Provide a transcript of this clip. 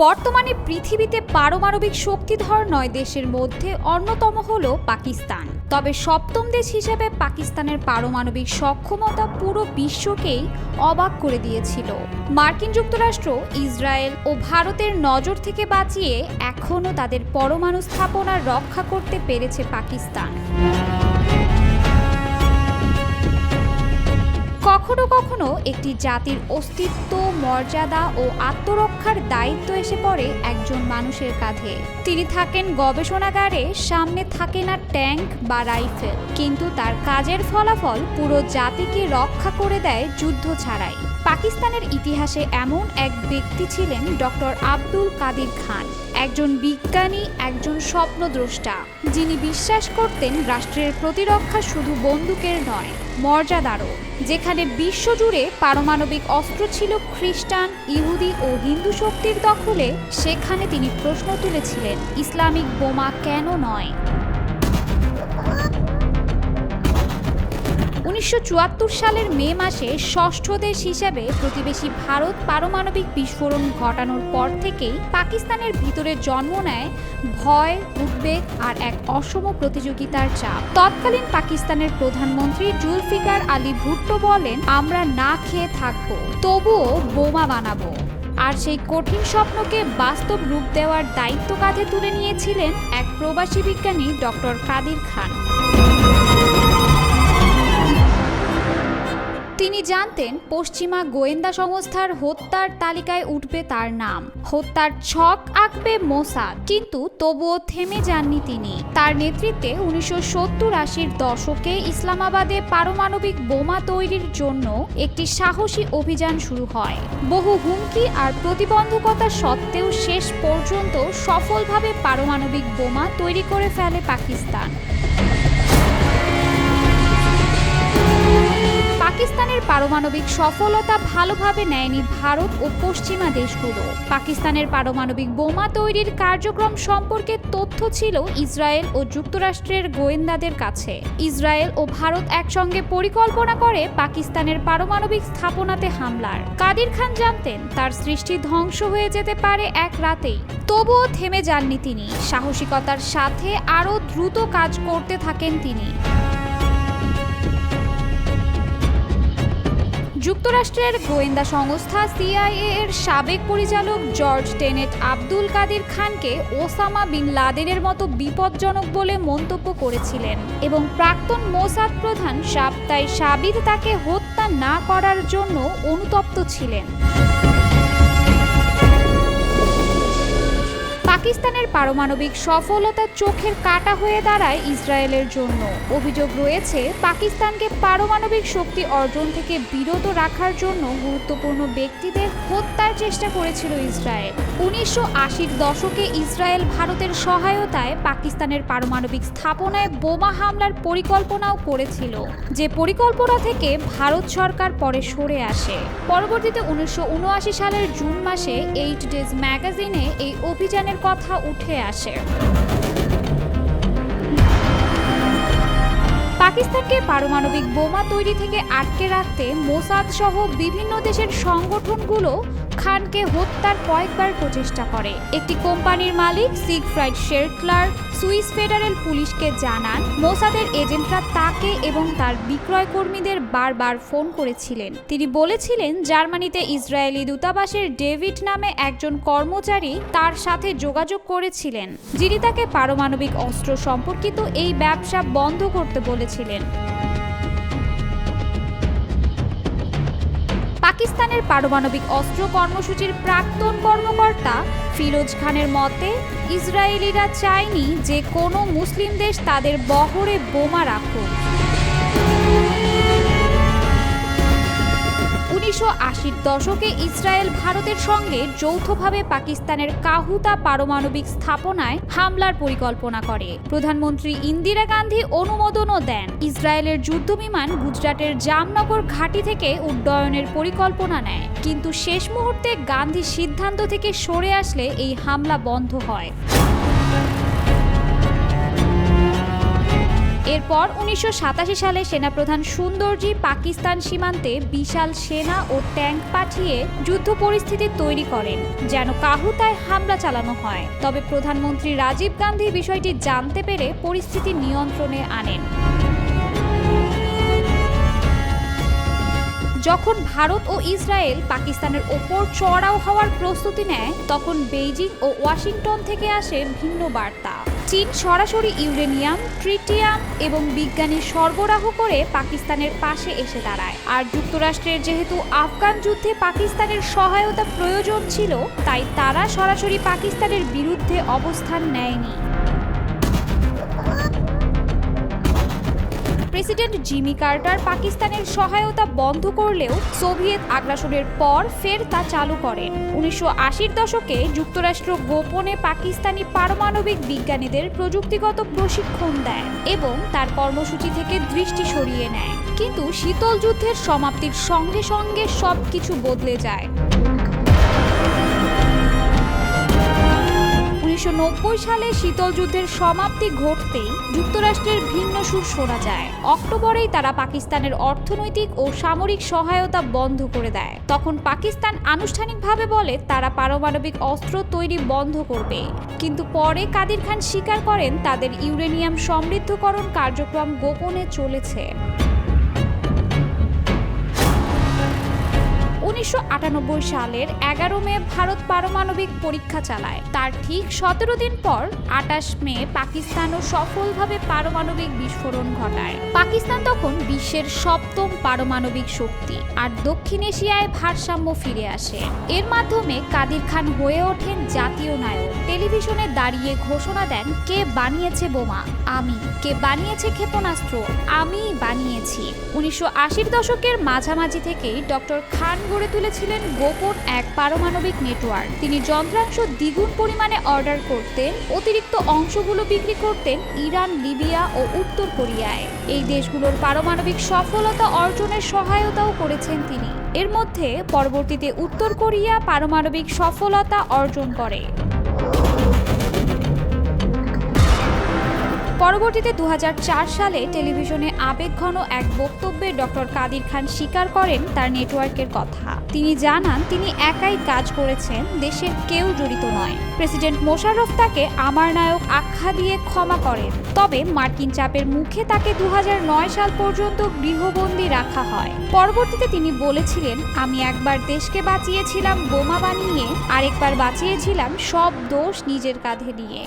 বর্তমানে পৃথিবীতে পারমাণবিক শক্তিধর ৯ দেশের মধ্যে অন্যতম হলো পাকিস্তান। তবে সপ্তম দেশ হিসেবে পাকিস্তানের পারমাণবিক সক্ষমতা পুরো বিশ্বকেই অবাক করে দিয়েছিল। মার্কিন যুক্তরাষ্ট্র, ইসরায়েল ও ভারতের নজর থেকে বাঁচিয়ে এখনও তাদের পরমাণু স্থাপনা রক্ষা করতে পেরেছে পাকিস্তান। কখনো কখনো একটি জাতির অস্তিত্ব, মর্যাদা ও আত্মরক্ষার দায়িত্ব এসে পড়ে একজন মানুষের কাঁধে। তিনি থাকেন গবেষণাগারে, সামনে থাকে না ট্যাঙ্ক বা রাইফেল, কিন্তু তার কাজের ফলাফল পুরো জাতিকে রক্ষা করে দেয় যুদ্ধ ছাড়াই। পাকিস্তানের ইতিহাসে এমন এক ব্যক্তি ছিলেন ডক্টর আব্দুল কাদির খান, একজন বিজ্ঞানী, একজন স্বপ্নদ্রষ্টা, যিনি বিশ্বাস করতেন রাষ্ট্রের প্রতিরক্ষা শুধু বন্দুকের নয়, মর্যাদারও। যেখানে বিশ্বজুড়ে পারমাণবিক অস্ত্র ছিল খ্রিস্টান, ইহুদি ও হিন্দু শক্তির দখলে, সেখানে তিনি প্রশ্ন তুলেছিলেন, ইসলামিক বোমা কেন নয়? ১৯৭৪ সালের মে মাসে ষষ্ঠ দেশ হিসেবে প্রতিবেশী ভারত পারমাণবিক বিস্ফোরণ ঘটানোর পর থেকেই পাকিস্তানের ভিতরে জন্ম নেয় ভয়, উদ্বেগ আর এক অসম প্রতিযোগিতার চাপ। তৎকালীন পাকিস্তানের প্রধানমন্ত্রী জুলফিকার আলী ভুট্টো বলেন, আমরা না খেয়ে থাকবো, তবুও বোমা বানাবো। আর সেই কঠিন স্বপ্নকে বাস্তব রূপ দেওয়ার দায়িত্ব কাঁধে তুলে নিয়েছিলেন এক প্রবাসী বিজ্ঞানী ডক্টর কাদির খান। তিনি জানতেন পশ্চিমা গোয়েন্দা সংস্থার হত্যার তালিকায় উঠবে তার নাম, হত্যার ছক আঁকবে মোসাদ, কিন্তু তবুও থেমে যাননি তিনি। তার নেতৃত্বে ১৯৭০-৮০ দশকে ইসলামাবাদে পারমাণবিক বোমা তৈরির জন্য একটি সাহসী অভিযান শুরু হয়। বহু হুমকি আর প্রতিবন্ধকতা সত্ত্বেও শেষ পর্যন্ত সফলভাবে পারমাণবিক বোমা তৈরি করে ফেলে পাকিস্তান। পাকিস্তানের পারমাণবিক সফলতা ভালোভাবে নেয়নি ভারত ও পশ্চিমা দেশগুলো। পাকিস্তানের পারমাণবিক বোমা তৈরির কার্যক্রম সম্পর্কে তথ্য ছিল ইসরায়েল ও যুক্তরাষ্ট্রের গোয়েন্দাদের কাছে। ইসরায়েল ও ভারত একসঙ্গে পরিকল্পনা করে পাকিস্তানের পারমাণবিক স্থাপনাতে হামলার। কাদির খান জানতেন তার সৃষ্টি ধ্বংস হয়ে যেতে পারে এক রাতেই, তবুও থেমে যাননি তিনি। সাহসিকতার সাথে আরও দ্রুত কাজ করতে থাকেন তিনি। যুক্তরাষ্ট্রের গোয়েন্দা সংস্থা সিআইএ এর সাবেক পরিচালক জর্জ টেনেট আব্দুল কাদির খানকে ওসামা বিন লাদেনের মতো বিপজ্জনক বলে মন্তব্য করেছিলেন এবং প্রাক্তন মোসাদ প্রধান শাবতাই সাবিদ তাকে হত্যা না করার জন্য অনুতপ্ত ছিলেন। পাকিস্তানের পারমাণবিক সফলতা চোখের কাঁটা হয়ে দাঁড়ায় ইসরায়েলের জন্য। অভিযোগ রয়েছে পাকিস্তানকে পারমাণবিক শক্তি অর্জন থেকে বিরত রাখার জন্য গুরুত্বপূর্ণ ব্যক্তিদের হত্যার চেষ্টা করেছিল ইসরায়েল। ১৯৮০ দশকে ইসরায়েল ভারতের সহায়তায় পাকিস্তানের পারমাণবিক স্থাপনায় বোমা হামলার পরিকল্পনাও করেছিল, যে পরিকল্পনা থেকে ভারত সরকার পরে সরে আসে। পরবর্তীতে ১৯৭৯ সালের জুন মাসে 8 ডেজ ম্যাগাজিনে এই অভিযানের কথা উঠে আসে। পাকিস্তানকে পারমাণবিক বোমা তৈরি থেকে আটকে রাখতে মোসাদ সহ বিভিন্ন দেশের সংগঠনগুলো খানকে হত্যার কয়েকবার প্রচেষ্টা করে। একটি কোম্পানির মালিক সিগফ্রাইড শেরটলার সুইস ফেডারেল পুলিশকে জানান, মোসাদের এজেন্টরা তাকে এবং তার বিক্রয় কর্মীদের বারবার ফোন করেছিলেন। তিনি বলেছিলেন জার্মানিতে ইসরায়েলি দূতাবাসের ডেভিড নামে একজন কর্মচারী তার সাথে যোগাযোগ করেছিলেন, যিনি তাকে পারমাণবিক অস্ত্র সম্পর্কিত এই ব্যবসা বন্ধ করতে বলেছিলেন। পাকিস্তানের পারমাণবিক অস্ত্র কর্মসূচির প্রাক্তন কর্মকর্তা ফিরোজ খানের মতে, ইসরায়েলিরা চায়নি যে কোনো মুসলিম দেশ তাদের বহরে বোমা রাখুক। ১৯৮০ দশকে ইসরায়েল ভারতের সঙ্গে যৌথভাবে পাকিস্তানের কাহুতা পারমাণবিক স্থাপনায় হামলার পরিকল্পনা করে। প্রধানমন্ত্রী ইন্দিরা গান্ধী অনুমোদনও দেন। ইসরায়েলের যুদ্ধবিমান গুজরাটের জামনগর ঘাঁটি থেকে উড্ডয়নের পরিকল্পনা নেয়, কিন্তু শেষ মুহূর্তে গান্ধী সিদ্ধান্ত থেকে সরে আসলে এই হামলা বন্ধ হয়। এরপর 1987 সালে সেনাপ্রধান সুন্দরজি পাকিস্তান সীমান্তে বিশাল সেনা ও ট্যাঙ্ক পাঠিয়ে যুদ্ধ পরিস্থিতি তৈরি করেন যেন কাহুতায় হামলা চালানো হয়। তবে প্রধানমন্ত্রী রাজীব গান্ধী বিষয়টি জানতে পেরে পরিস্থিতি নিয়ন্ত্রণে আনেন। যখন ভারত ও ইসরায়েল পাকিস্তানের ওপর চড়াও হওয়ার প্রস্তুতি নেয়, তখন বেইজিং ও ওয়াশিংটন থেকে আসে ভিন্ন বার্তা। চীন সরাসরি ইউরেনিয়াম, ট্রিটিয়াম এবং বিজ্ঞানী সরবরাহ করে পাকিস্তানের পাশে এসে দাঁড়ায়। আর যুক্তরাষ্ট্রের যেহেতু আফগান যুদ্ধে পাকিস্তানের সহায়তা প্রয়োজন ছিল, তাই তারা সরাসরি পাকিস্তানের বিরুদ্ধে অবস্থান নেয়নি। প্রেসিডেন্ট জিমি কার্টার পাকিস্তানের সহায়তা বন্ধ করলেও সোভিয়েত আগ্রাসনের পর ফের তা চালু করেন। 1980-র দশকে যুক্তরাষ্ট্র গোপনে পাকিস্তানি পারমাণবিক বিজ্ঞানীদের প্রযুক্তিগত প্রশিক্ষণ দেয় এবং তার কর্মসূচি থেকে দৃষ্টি সরিয়ে নেয়। কিন্তু শীতল যুদ্ধের সমাপ্তির সঙ্গে সঙ্গে সবকিছু বদলে যায়। 1990 সালে শীতল যুদ্ধের সমাপ্তি ঘটতেই যুক্তরাষ্ট্রের ভিন্ন সুর শোনা যায়। অক্টোবরেই তারা পাকিস্তানের অর্থনৈতিক ও সামরিক সহায়তা বন্ধ করে দেয়। তখন পাকিস্তান আনুষ্ঠানিকভাবে বলে তারা পারমাণবিক অস্ত্র তৈরি বন্ধ করবে, কিন্তু পরে কাদির খান স্বীকার করেন তাদের ইউরেনিয়াম সমৃদ্ধকরণ কার্যক্রম গোপনে চলেছে। 1998 সালের 11 মে ভারত পারমাণবিক পরীক্ষা চালায়। তার ঠিক 17 দিন পর 28 মে পাকিস্তানও সফলভাবে পারমাণবিক বিস্ফোরণ ঘটায়। পাকিস্তান তখন বিশ্বের 7ম পারমাণবিক শক্তি, আর দক্ষিণ এশিয়ায় ভারসাম্য ফিরে আসে। এর মাধ্যমে কাদির খান হয়ে ওঠেন জাতীয় নায়ক। টেলিভিশনে দাঁড়িয়ে ঘোষণা দেন, কে বানিয়েছে বোমা? আমি। কে বানিয়েছে ক্ষেপণাস্ত্র? আমিই বানিয়েছি। 1980-র দশকের মাঝামাঝি থেকেই ডক্টর খান গড়ে তুলেছিলেন গোপন এক পারমাণবিক নেটওয়ার্ক। তিনি যন্ত্রাংশ দ্বিগুণ পরিমাণে অর্ডার করতেন, অতিরিক্ত অংশগুলো বিক্রি করতেন ইরান, লিবিয়া ও উত্তর কোরিয়ায়। এই দেশগুলোর পারমাণবিক সফলতা অর্জনের সহায়তাও করেছেন তিনি। এর মধ্যে পরবর্তীতে উত্তর কোরিয়া পারমাণবিক সফলতা অর্জন করে। পরবর্তীতে 2004 সালে টেলিভিশনে আবেগঘন এক বক্তব্যে ডক্টর কাদির খান স্বীকার করেন তার নেটওয়ার্কের কথা। তিনি জানান তিনি একাই কাজ করেছেন, দেশের কেউ জড়িত নয়। প্রেসিডেন্ট মোশাররফ তাকে আমার নায়ক আখ্যা দিয়ে ক্ষমা করেন, তবে মার্কিন চাপের মুখে তাকে 2009 সাল পর্যন্ত গৃহবন্দী রাখা হয়। পরবর্তীতে তিনি বলেছিলেন, আমি একবার দেশকে বাঁচিয়েছিলাম বোমা বানিয়ে, আরেকবার বাঁচিয়েছিলাম সব দোষ নিজের কাঁধে নিয়ে।